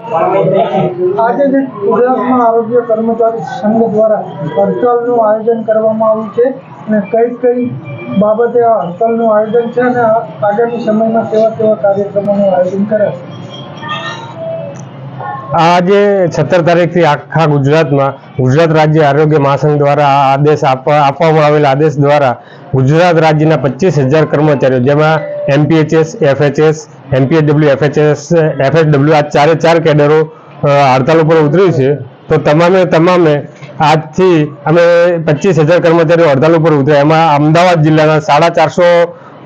આજે જે ગુજરાતમાં આરોગ્ય કર્મચારી સંઘ દ્વારા હડતાલનું આયોજન કરવામાં આવ્યું છે અને કઈ કઈ બાબતે આ હડતાલનું આયોજન છે અને આગામી સમયમાં કેવા કેવા કાર્યક્રમોનું આયોજન કરે છે। આજે 17 તારીખથી આખા ગુજરાતમાં ગુજરાત રાજ્ય આરોગ્ય મહાસંઘ દ્વારા આ આદેશ આપવામાં આવેલા આદેશ દ્વારા ગુજરાત રાજ્યના 25,000 કર્મચારીઓ જેમાં MPHS, FHS, MPHW, FHS, FHW આ ચારે કેડરો હડતાલ ઉપર ઉતરી છે। તો તમામે આજથી અમે 25,000 કર્મચારીઓ હડતાલ ઉપર ઉતર્યા। એમાં અમદાવાદ જિલ્લાના 450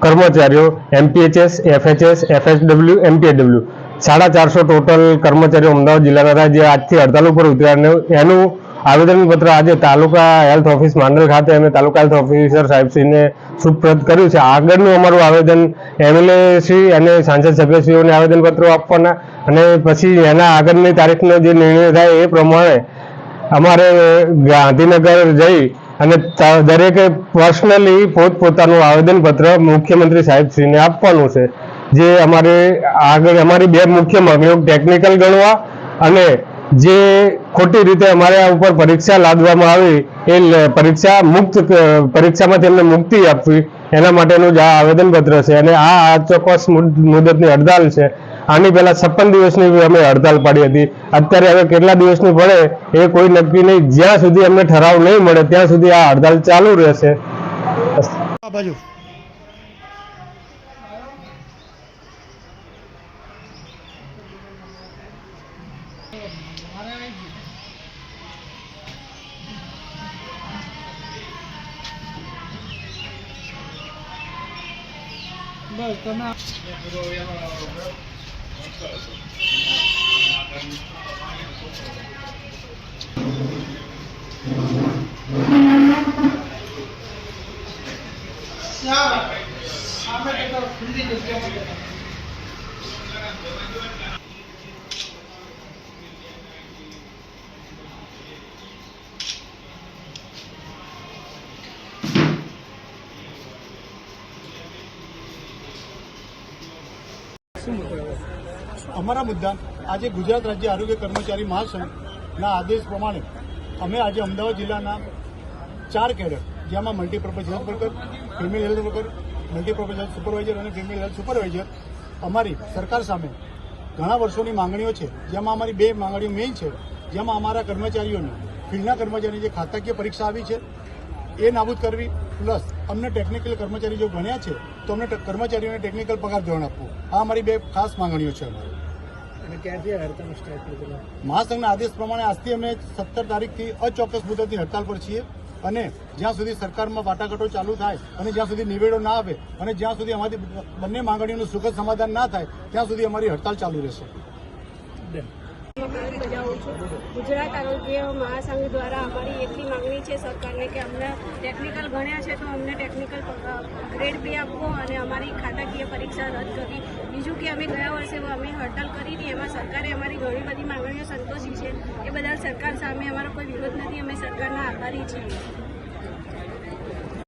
કર્મચારીઓ MPHS, FHS, FHW, MPHW 450 total કર્મચારીઓ અમદાવાદ જિલ્લાના હતા જે આજથી હડતાલ ઉપર ઉતર્યા। એનું આવેદનપત્ર આજે તાલુકા હેલ્થ ઓફિસ માંડલ ખાતે અમે તાલુકા હેલ્થ ઓફિસર સાહેબશ્રીને સુપ્રત કર્યું છે। આગળનું અમારું આવેદન MLA શ્રી અને સાંસદ સભ્યશ્રીઓને આવેદનપત્રો આપવાના અને પછી એના આગળની તારીખનો જે નિર્ણય થાય એ પ્રમાણે અમારે ગાંધીનગર જઈ અને દરેકે પર્સનલી પોતપોતાનું આવેદનપત્ર મુખ્યમંત્રી સાહેબશ્રીને આપવાનું છે। જે અમારી બે મુખ્ય માંગણીઓ ટેકનિકલ ગણવા અને જે ખોટી રીતે અમારા ઉપર પરીક્ષા લાદવામાં આવી એ પરીક્ષામાં તેમને મુક્તિ આપવી એના માટેનું જ આ આવેદનપત્ર છે। અને આ ચોક્કસ મુદતની હડતાલ છે। આની પહેલા 56 દિવસની અમે હડતાલ પાડી હતી। અત્યારે હવે કેટલા દિવસની પડે એ કોઈ નક્કી નહીં। જ્યાં સુધી અમને ઠરાવ નહીં મળે ત્યાં સુધી આ હડતાલ ચાલુ રહેશે। બસ તમે અમારા મુદ્દા આજે ગુજરાત રાજ્ય આરોગ્ય કર્મચારી મહાસંઘના આદેશ પ્રમાણે અમે આજે અમદાવાદ જિલ્લાના 4 કેડર જેમાં multipurpose health worker, female health worker, multipurpose health supervisor અને ફિમેલ હેલ્થ સુપરવાઇઝર અમારી સરકાર સામે ઘણા વર્ષોની માંગણીઓ છે। જેમાં અમારી 2 માંગણીઓ મેઇન છે। જેમાં અમારા કર્મચારીઓને ફિલ્ડના કર્મચારીની જે ખાતાકીય પરીક્ષા આવી છે એ નાબૂદ કરવી, પ્લસ અમને ટેકનિકલ કર્મચારી જો ગણ્યા છે તો અમને કર્મચારીઓને ટેકનિકલ પગાર ધોરણ આપવું, આ અમારી 2 ખાસ માંગણીઓ છે। મહાસંઘના આદેશ પ્રમાણે આજથી અમે 17 તારીખથી અચોક્કસ મુદતની હડતાલ પર છીએ અને જ્યાં સુધી સરકારમાં વાટાઘાટો ચાલુ થાય અને જ્યાં સુધી નિવેડો ના આવે અને જ્યાં સુધી અમારી બંને માંગણીઓનું સુખદ સમાધાન ના થાય ત્યાં સુધી અમારી હડતાલ ચાલુ રહેશે। ગુજરાત આરોગ્ય મહાસંઘ દ્વારા અમારી એટલી માંગણી છે સરકારને કે અમને ટેકનિકલ ગણ્યા છે તો અમને ટેકનિકલ ગ્રેડ પે આપવો અને અમારી ખાતાકીય પરીક્ષા રદ કરવી। બીજું કે અમે ગયા વર્ષે અમે હડતાલ કરી હતી એમાં સરકારે અમારી ઘણી બધી માંગણીઓ સંતોષી છે। એ બદલ સરકાર સામે અમારો કોઈ વિરોધ નથી, અમે સરકારના આભારી છીએ।